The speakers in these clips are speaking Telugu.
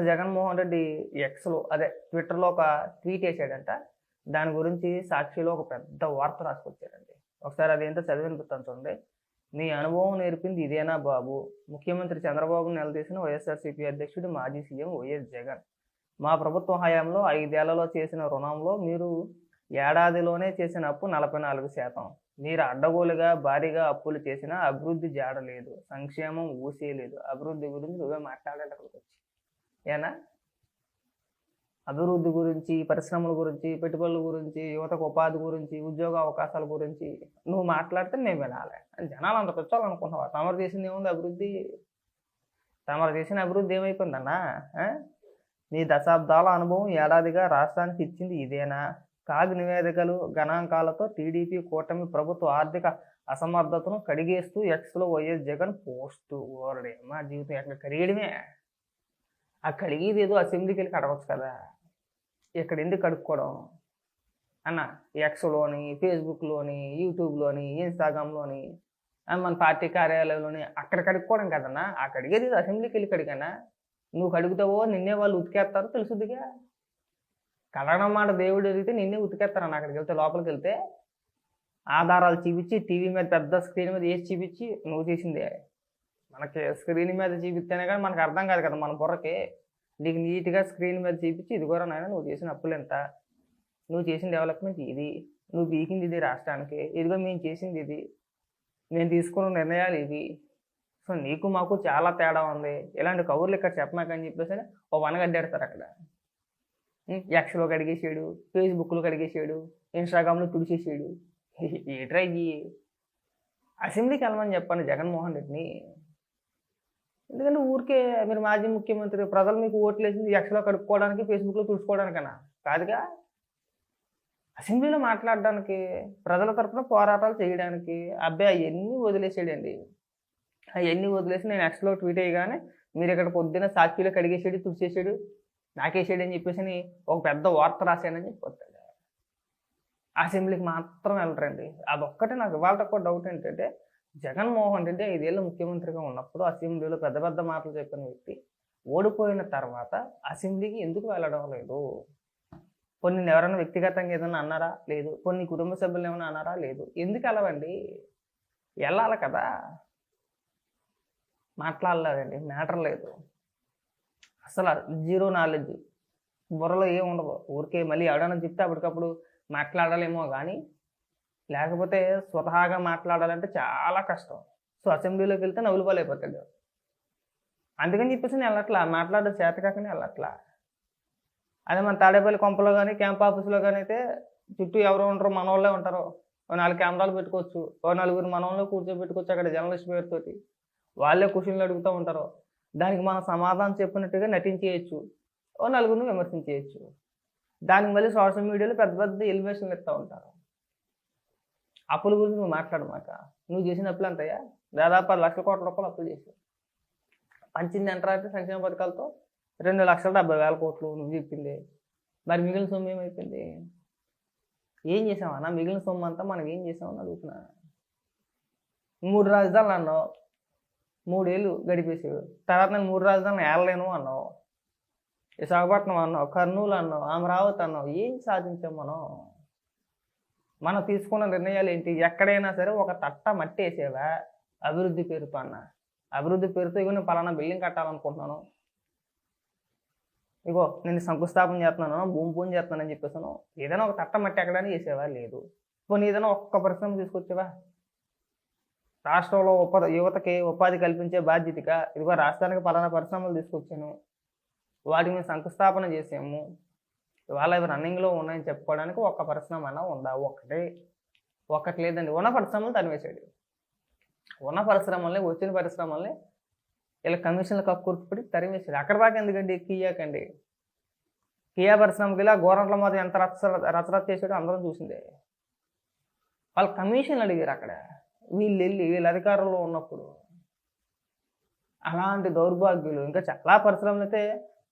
జగన్మోహన్ రెడ్డి ఎక్స్లో అదే ట్విట్టర్లో ఒక ట్వీట్ వేసాడంట. దాని గురించి సాక్షిలో ఒక పెద్ద వార్త రాసుకొచ్చారండి. ఒకసారి అదేంటో చదివి వినిపిస్తాను చూడండి. "మీ అనుభవం నేర్పింది ఇదేనా బాబు? ముఖ్యమంత్రి చంద్రబాబును నిలదీసిన వైఎస్ఆర్సీపీ అధ్యక్షుడు మాజీ సీఎం వైఎస్ జగన్. మా ప్రభుత్వ హయాంలో 5 ఏళ్లలో చేసిన రుణంలో మీరు ఏడాదిలోనే చేసిన అప్పు 44%. మీరు అడ్డగోలుగా భారీగా అప్పులు చేసినా అభివృద్ధి జాడలేదు, సంక్షేమం ఊసేయలేదు. అభివృద్ధి గురించి నువ్వే మాట్లాడాలి అక్కడికి వచ్చి. ఏనా అభివృద్ధి గురించి, పరిశ్రమల గురించి, పెట్టుబడుల గురించి, యువతకు ఉపాధి గురించి, ఉద్యోగ అవకాశాల గురించి నువ్వు మాట్లాడితే నేను వినాలి. జనాలు అంత పెంచాలనుకుంటున్నావా? తమరు చేసింది ఏముంది అభివృద్ధి? తమరు చేసిన అభివృద్ధి ఏమైపోయిందన్నా? నీ దశాబ్దాల అనుభవం ఏడాదిగా రాష్ట్రానికి ఇచ్చింది ఇదేనా? కాగ్ నివేదికలు, గణాంకాలతో టీడీపీ కూటమి ప్రభుత్వ ఆర్థిక అసమర్థతను కడిగేస్తూ ఎక్స్లో వైఎస్ జగన్ పోస్టు. ఓరడే మా జీవితం ఎక్కడ కడిగడమే. ఆ కడిగేది ఏదో అసెంబ్లీకి వెళ్ళి కడగవచ్చు కదా, ఇక్కడ ఎందుకు కడుక్కోవడం అన్న? ఎక్స్లోని, ఫేస్బుక్లోని, యూట్యూబ్లోని, ఇన్స్టాగ్రామ్లోని, మన పార్టీ కార్యాలయంలోని అక్కడ కడుక్కోవడం కదన్నా. ఆ కడిగేది ఏదో అసెంబ్లీకి వెళ్ళి కడిగానా? నువ్వు కడుగుతావో నిన్నే వాళ్ళు ఉతికేస్తారో తెలుసుదిగా. కడగడం మాట దేవుడు అడిగితే నిన్నే ఉతికేస్తారన్న. అక్కడికి వెళ్తే, లోపలికి వెళ్తే ఆధారాలు చూపించి, టీవీ మీద పెద్ద స్క్రీన్ మీద వేసి చూపించి నువ్వు చేసిందే. మనకి స్క్రీన్ మీద చూపిస్తేనే కానీ మనకు అర్థం కాదు కదా మన బుర్రకి. నీకు నీట్గా స్క్రీన్ మీద చూపించి, ఇదిగోరా నాయన నువ్వు చేసిన అప్పులు ఎంత, నువ్వు చేసిన డెవలప్మెంట్ ఇది, నువ్వు బీకింది ఇది రాష్ట్రానికి, ఇదిగో మేము చేసింది ఇది, మేము తీసుకున్న నిర్ణయాలు ఇవి. సో నీకు మాకు చాలా తేడా ఉంది. ఇలాంటి కబుర్లు ఇక్కడ చెప్పమాకని చెప్పేసి ఓ వనగడ్డాడతారు అక్కడ. ఎక్స్లో కడిగేసాడు, ఫేస్బుక్లో కడిగేసాడు, ఇన్స్టాగ్రామ్లో తుడిచేసాడు. ఏట్రా ఇవి? అసెంబ్లీకి వెళ్ళమని చెప్పండి జగన్మోహన్ రెడ్డిని. ఎందుకంటే ఊరికే మీరు మాజీ ముఖ్యమంత్రి, ప్రజలు మీకు ఓట్లు వేసింది ఎక్స్లో కడుక్కోవడానికి, ఫేస్బుక్లో తుడుచుకోవడానికన్నా కాదుగా. అసెంబ్లీలో మాట్లాడడానికి, ప్రజల తరఫున పోరాటాలు చేయడానికి. అబ్బాయి అవన్నీ వదిలేసాడండి. అవన్నీ వదిలేసి నేను ఎక్స్లో ట్వీట్ అయ్యగానే మీరు ఇక్కడ పొద్దున్న సాక్షిలో కడిగేసాడు, తుడిచేసాడు, నాకేసాడు అని చెప్పేసి ఒక పెద్ద వార్త రాశానని చెప్పొస్తాడు. అసెంబ్లీకి మాత్రం వెళ్ళరండి. అదొక్కటే నాకు ఇవాళ తక్కువ డౌట్ ఏంటంటే, జగన్మోహన్ రెడ్డి 5 ఏళ్ళు ముఖ్యమంత్రిగా ఉన్నప్పుడు అసెంబ్లీలో పెద్ద పెద్ద మాటలు చెప్పిన వ్యక్తి ఓడిపోయిన తర్వాత అసెంబ్లీకి ఎందుకు వెళ్ళడం లేదు? కొన్ని ఎవరైనా వ్యక్తిగతంగా ఏదైనా అన్నారా? లేదు. కొన్ని కుటుంబ సభ్యులు ఏమైనా అన్నారా? లేదు. ఎందుకు వెళ్ళవండి? వెళ్ళాలి కదా. మాట్లాడలేదండి, మ్యాటర్ లేదు అసలు. జీరో నాలెడ్జ్, బుర్రలో ఏం ఉండదు. ఊరికే మళ్ళీ ఎవడైనా చెప్తే అప్పటికప్పుడు మాట్లాడాలేమో కానీ, లేకపోతే స్వతహాగా మాట్లాడాలంటే చాలా కష్టం. సో అసెంబ్లీలోకి వెళ్తే నవ్వులుపాలైపోతాడు. అందుకని చెప్పేసి నేను వెళ్ళట్లా, మాట్లాడడం చేత కాకనే వెళ్ళట్లా. అదే మన తాడేపల్లి కొంపలో కానీ, క్యాంప్ ఆఫీస్లో కానీ అయితే చుట్టూ ఎవరు ఉండరు, మన వాళ్ళే ఉంటారు. ఓ 4 కెమెరాలు పెట్టుకోవచ్చు, ఓ 4 మన వాళ్ళు కూర్చోబెట్టుకోవచ్చు అక్కడ జర్నలిస్ట్ పేరుతోటి. వాళ్ళే క్వశ్చన్లు అడుగుతూ ఉంటారు. దానికి మనం సమాధానం చెప్పినట్టుగా నటించేయచ్చు, ఓ 4 విమర్శించేయచ్చు. దానికి మళ్ళీ సోషల్ మీడియాలో పెద్ద పెద్ద ఎలివేషన్లు ఇస్తూ ఉంటారు. అప్పుల గురించి నువ్వు మాట్లాడమాక. నువ్వు చేసిన అప్పులు ఎంతయ్యా? దాదాపు 10 లక్షల కోట్ల రూపాయలు అప్పులు చేసావు. పంచింది ఎంటరా అంటే సంక్షేమ పథకాలతో 2,70,000 కోట్లు నువ్వు చెప్పింది. మరి మిగిలిన సొమ్ము ఏమైపోయింది? ఏం చేసావన్నా? మిగిలిన సొమ్ము అంతా మనం ఏం చేసామని అడుగుతున్నా. 3 రాజధానులు అన్నావు, 3 ఏళ్ళు గడిపేసావు. తర్వాత నేను 3 రాజధానులు ఏళ్ళలేను అన్నావు. విశాఖపట్నం అన్నావు, కర్నూలు అన్నావు, అమరావతి అన్నావు. ఏం సాధించాం మనం తీసుకున్న నిర్ణయాలు ఏంటి? ఎక్కడైనా సరే ఒక తట్ట మట్టి వేసేవా అభివృద్ధి పేరుతో అన్న? అభివృద్ధి పేరుతో ఇగో నేను పలానా బిల్డింగ్ కట్టాలనుకుంటున్నాను, ఇగో నేను శంకుస్థాపన చేస్తున్నాను, భూమి పూజ చేస్తున్నానని చెప్పేసాను. ఏదైనా ఒక తట్ట మట్టి ఎక్కడైనా వేసేవా? లేదు. పోనీ ఏదైనా ఒక్క పరిశ్రమ తీసుకొచ్చేవా? రాష్ట్రంలో యువతకి ఉపాధి కల్పించే బాధ్యతగా ఇదిగో రాష్ట్రానికి పలానా పరిశ్రమలు తీసుకొచ్చాను, వాటికి మేము శంకుస్థాపన చేసాము, ఇవాళ ఇవి రన్నింగ్లో ఉన్నాయని చెప్పుకోవడానికి ఒక్క పరిశ్రమ అయినా ఉందా? ఒక్కటి లేదండి. ఉన్న పరిశ్రమలు తనివేశాడు. ఉన్న పరిశ్రమల్ని, వచ్చిన పరిశ్రమల్ని ఇలా కమిషన్లు కక్కుర్తిపడి తరివేశాడు. అక్కడ దాకా ఎందుకండి? కియాకండి, కియా పరిశ్రమకి ఇలా గోరంట్ల మీద ఎంత రచరచ చేసాడో అందరం చూసిందే. వాళ్ళు కమిషన్లు అడిగారు అక్కడ, వీళ్ళు అధికారంలో ఉన్నప్పుడు. అలాంటి దౌర్భాగ్యులు ఇంకా చాలా పరిశ్రమలు అయితే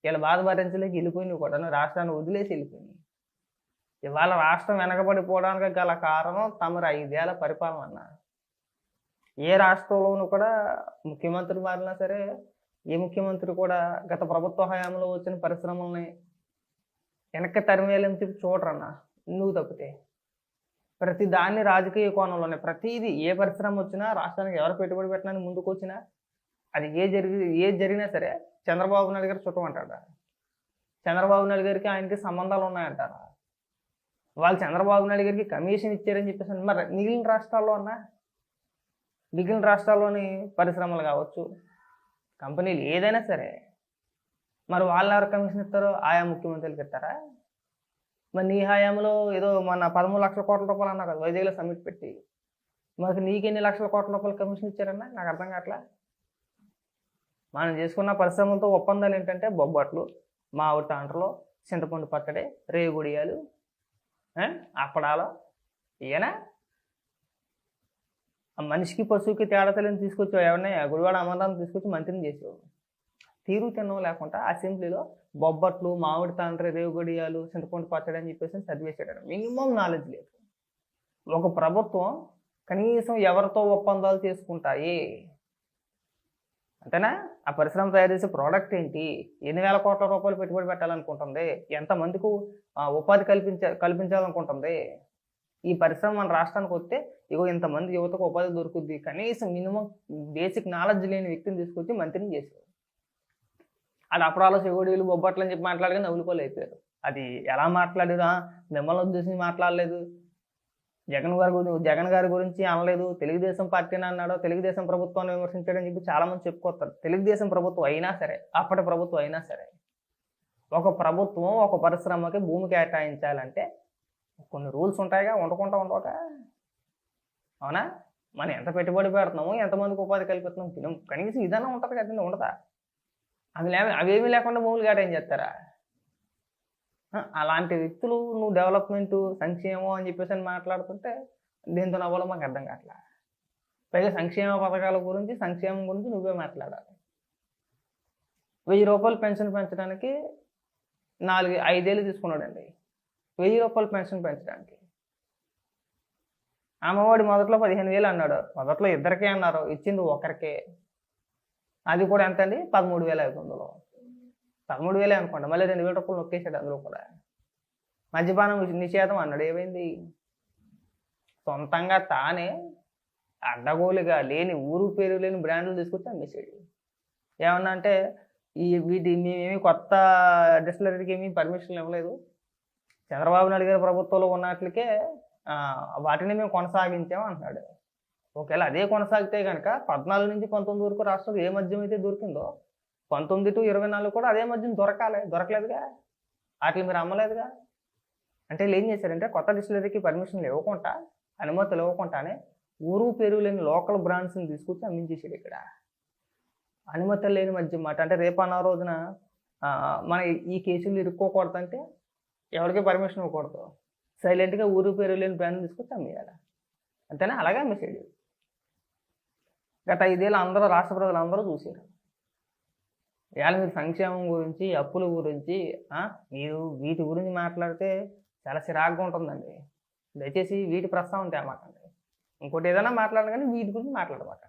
వీళ్ళ బాధ భరించలేక వెళ్ళిపోయినాయి కూడా, రాష్ట్రాన్ని వదిలేసి వెళ్ళిపోయినాయి. ఇవాళ రాష్ట్రం వెనకబడిపోవడానికి గల కారణం తమరు 5 ఏళ్ల పరిపాలన. ఏ రాష్ట్రంలోనూ కూడా ముఖ్యమంత్రి మారినా సరే ఏ ముఖ్యమంత్రి కూడా గత ప్రభుత్వ హయాంలో వచ్చిన పరిశ్రమల్ని వెనక్కి తరిమేయాలని చెప్పి చూడరన్న, నువ్వు తప్పితే. ప్రతి దాన్ని రాజకీయ కోణంలోనే, ప్రతిదీ ఏ పరిశ్రమ వచ్చినా, రాష్ట్రానికి ఎవరు పెట్టుబడి పెట్టడానికి ముందుకు వచ్చినా, అది ఏది జరిగినా సరే చంద్రబాబు నాయుడు గారు చుట్టమంటాడు. చంద్రబాబు నాయుడు గారికి ఆయనకి సంబంధాలు ఉన్నాయంటారా? వాళ్ళు చంద్రబాబు నాయుడు గారికి కమిషన్ ఇచ్చారని చెప్పేసి. మరి మిగిలిన రాష్ట్రాల్లోని పరిశ్రమలు కావచ్చు, కంపెనీలు ఏదైనా సరే, మరి వాళ్ళు ఎవరు కమిషన్ ఇస్తారో ఆయా ముఖ్యమంత్రులకు ఇస్తారా? మరి నీ హయాంలో ఏదో మన 13 లక్షల కోట్ల రూపాయలు అన్నా కదా వైజాగ్లో సమ్మిట్ పెట్టి, మరి నీకు ఎన్ని లక్షల కోట్ల రూపాయలు కమిషన్ ఇచ్చారన్నా? నాకు అర్థం కావట్లా. మనం చేసుకున్న పరిశ్రమలతో ఒప్పందాలు ఏంటంటే బొబ్బట్లు, మామిడి తాండ్రలు, చింతపండు పచ్చడి, రేగుడియాలు, అప్పడాలు. ఈయనా ఆ మనిషికి పశువుకి తేడా తెలియని తీసుకొచ్చావు. ఎవరిని గుడివాడ అమరాన్ని తీసుకొచ్చి మంత్రిని చేసావు. తీరు తిన్నవు లేకుండా అసెంబ్లీలో బొబ్బట్లు, మామిడి తాండ్రి, రేగుడియాలు, చింతపండు పచ్చడి అని చెప్పేసి చదివేసాడు. మినిమం నాలెడ్జ్ లేదు. ఒక ప్రభుత్వం కనీసం ఎవరితో ఒప్పందాలు చేసుకుంటాయి అంతేనా? ఆ పరిశ్రమ తయారు చేసే ప్రోడక్ట్ ఏంటి, ఎన్ని వేల కోట్ల రూపాయలు పెట్టుబడి పెట్టాలనుకుంటుంది, ఎంతమందికి ఉపాధి కల్పించాలనుకుంటుంది, ఈ పరిశ్రమ మన రాష్ట్రానికి వస్తే ఇగో ఇంతమంది యువతకు ఉపాధి దొరుకుద్ది, కనీసం మినిమం బేసిక్ నాలెడ్జ్ లేని వ్యక్తిని తీసుకొచ్చి మంత్రిని చేశారు. అది అప్పడాలు, చెగోడీలు, బొబ్బట్లు అని చెప్పి మాట్లాడగా నవ్వులుకోలు అయిపోయారు. అది ఎలా మాట్లాడారు? మిమ్మల్ని ఉద్దేశించి మాట్లాడలేదు, జగన్ గారి గురించి అనలేదు, తెలుగుదేశం పార్టీని అన్నాడో, తెలుగుదేశం ప్రభుత్వాన్ని విమర్శించాడని చెప్పి చాలామంది చెప్పుకోతారు. తెలుగుదేశం ప్రభుత్వం అయినా సరే, అప్పటి ప్రభుత్వం అయినా సరే, ఒక ప్రభుత్వం ఒక పరిశ్రమకి భూమి కేటాయించాలంటే కొన్ని రూల్స్ ఉంటాయిగా, ఉండక. అవునా? మనం ఎంత పెట్టుబడి పెడుతున్నాము, ఎంతమందికి ఉపాధి కల్పిస్తున్నాం, కనీసం ఇదన్నా ఉంటుంది కదండి, ఉండదా? అవేమీ లేకుండా భూములు కేటాయించి చేస్తారా? అలాంటి వ్యక్తులు నువ్వు డెవలప్మెంట్, సంక్షేమం అని చెప్పేసి అని మాట్లాడుతుంటే దీంతో నవ్వాలో మాకు అర్థం కావట్లా. పైగా సంక్షేమ పథకాల గురించి, సంక్షేమం గురించి నువ్వే మాట్లాడాలి. 1000 రూపాయలు పెన్షన్ పెంచడానికి 5 ఏళ్ళు తీసుకున్నాడండి. 1000 రూపాయలు పెన్షన్ పెంచడానికి. అమ్మఒడి మొదట్లో 15,000 అన్నాడు. మొదట్లో ఇద్దరికే అన్నారు, ఇచ్చింది ఒకరికే. అది కూడా ఎంత అండి? 13,500. 13,000 అనుకోండి, మళ్ళీ 2,000 రూపాయలు నొక్కేసాడు అందులో కూడా. మద్యపానం నిషేధం అన్నాడు, ఏమైంది? సొంతంగా తానే అడ్డగోలుగా లేని, ఊరు పేరు లేని బ్రాండ్లు తీసుకొచ్చి అమ్మేసాడు. ఏమన్నా అంటే మేమేమి కొత్త డిస్టిలరీకి ఏమీ పర్మిషన్లు ఇవ్వలేదు, చంద్రబాబు నాయుడు గారి ప్రభుత్వంలో ఉన్నట్లకే వాటిని మేము కొనసాగించాము అంటున్నాడు. ఒకవేళ అదే కొనసాగితే కనుక 14 నుంచి 19 వరకు రాష్ట్రంలో ఏ మద్యం అయితే దొరికిందో 19 to 24 కూడా అదే మద్యం దొరకలేదుగా, వాటిని మీరు అమ్మలేదుగా. అంటే వీళ్ళు ఏం చేశారంటే కొత్త డిస్టిలరీకి పర్మిషన్లు ఇవ్వకుండా, అనుమతులు ఇవ్వకుండానే ఊరు పేరు లేని లోకల్ బ్రాండ్స్ని తీసుకొచ్చి అమ్మించేసాడు ఇక్కడ. అనుమతులు లేని మద్యం మాట. అంటే రేపన్న రోజున మన ఈ కేసులు ఇరుక్కోకూడదంటే ఎవరికి పర్మిషన్ ఇవ్వకూడదు, సైలెంట్గా ఊరు పేరు లేని బ్రాండ్ తీసుకొచ్చి అమ్మేయాలి. అంతేనా? అలాగే అమ్మేసాడు. గత 5 ఏళ్ళు అందరూ, రాష్ట్ర ప్రజలు అందరూ చూశారు. ఇవాళ మీరు సంక్షేమం గురించి, అప్పుల గురించి, మీరు వీటి గురించి మాట్లాడితే చాలా చిరాగ్గా ఉంటుందండి. దయచేసి వీటి ప్రస్తావన తేమాకండి. ఇంకోటి ఏదైనా మాట్లాడను, కానీ వీటి గురించి మాట్లాడమాకండి.